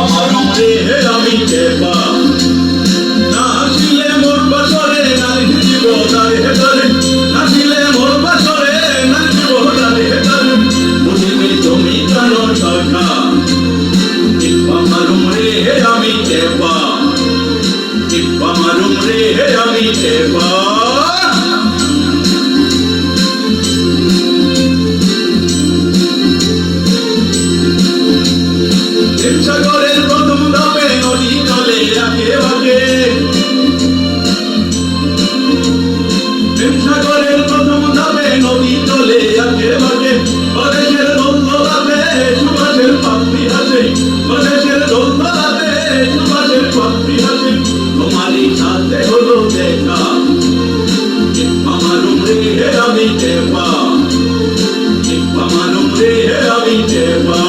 আমার রে আমি টেপা নাচিলে মোর বাসরে নাচিব তারে হেতারে নাচিলে মোর বাসরে নাচিব তারে হেতারে বুঝিবে তুমি জানো সখা আমার রে আমি টেপা আমার রে আমি টেপা সাগরের প্রথম ধাপে নদী চলে আগে ভাগে সাগরের প্রথম ধাপে নদী চলে আগে ভাগে প্রদেশের দোলদোলাতে সুভাষের পাপড়ি হাসে প্রদেশের দোলদোলাতে সুভাষের পাপড়ি হাসে তোমারই সাথে হলো দেখা আমার রে আমি টেপা আমার রে আমি টেপা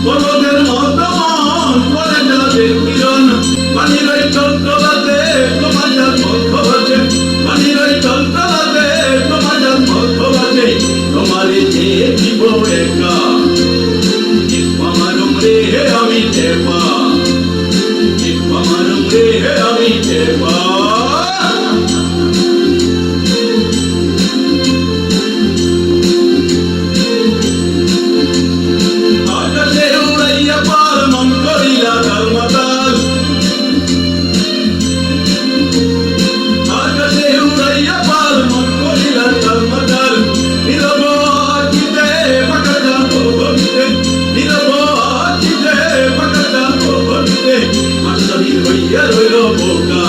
পর্বতের মতমন করে যাদের কিরণ পানির ওই চন্দ্রলাতে তোমার মধ্য বাজে পানির ওই চন্দ্রলাতে তোমার মধ্য বাজে তোমারে যে জীব একা আমার রে আমি টেপা আমার রে আমি টেপা রইল বোকা